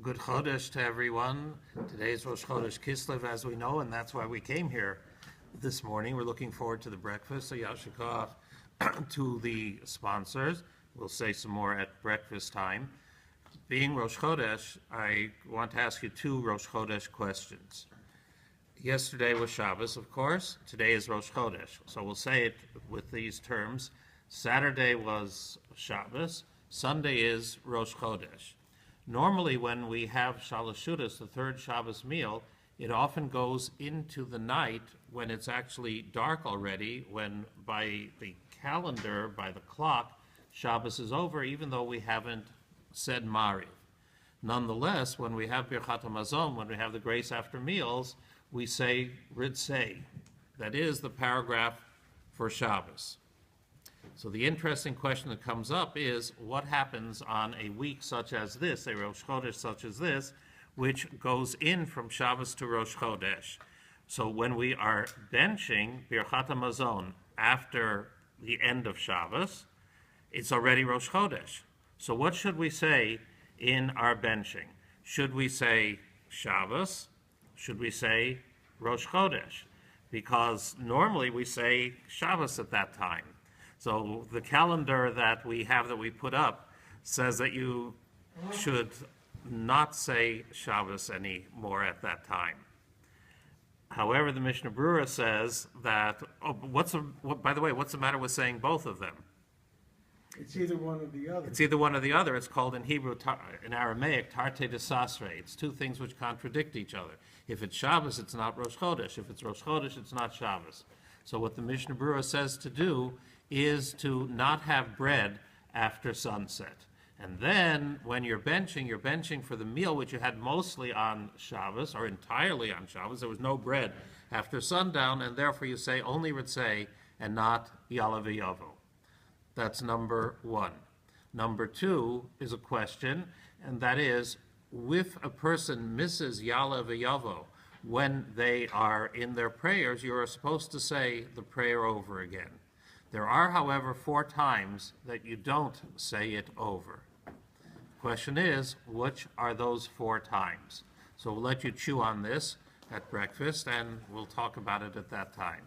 Good Chodesh to everyone. Today is Rosh Chodesh Kislev, as we know, and that's why we came here this morning. We're looking forward to the breakfast, so Yashikov to the sponsors. We'll say some more at breakfast time. Being Rosh Chodesh, I want to ask you two Rosh Chodesh questions. Yesterday was Shabbos, of course. Today is Rosh Chodesh. So we'll say it with these terms. Saturday was Shabbos. Sunday is Rosh Chodesh. Normally, when we have Shalashudas, the third Shabbos meal, it often goes into the night when it's actually dark already, when by the calendar, by the clock, Shabbos is over, even though we haven't said Mariv. Nonetheless, when we have Birchat HaMazon, when we have the grace after meals, we say Ritzei. That is the paragraph for Shabbos. So the interesting question that comes up is what happens on a week such as this, a Rosh Chodesh such as this, which goes in from Shabbos to Rosh Chodesh. So when we are benching Birchat HaMazon after the end of Shabbos, it's already Rosh Chodesh. So what should we say in our benching? Should we say Shabbos? Should we say Rosh Chodesh? Because normally we say Shabbos at that time. So the calendar that we have that we put up says that you should not say Shabbos anymore at that time. However, the Mishnah Berurah says that, by the way, what's the matter with saying both of them? It's either one or the other. It's either one or the other. It's called in Hebrew, in Aramaic, tarte de sasre. It's two things which contradict each other. If it's Shabbos, it's not Rosh Chodesh. If it's Rosh Chodesh, it's not Shabbos. So what the Mishnah Berurah says to do is to not have bread after sunset. And then when you're benching for the meal which you had mostly on Shabbos, or entirely on Shabbos. There was no bread after sundown, and therefore you say only Ritzei and not Ya'aleh V'yavo. That's number one. Number two is a question, and that is, if a person misses Ya'aleh V'yavo, when they are in their prayers, you are supposed to say the prayer over again. There are, however, 4 times that you don't say it over. The question is, which are those 4 times? So we'll let you chew on this at breakfast, and we'll talk about it at that time.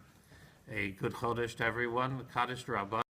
A good Chodesh to everyone. Kaddish Rabbah.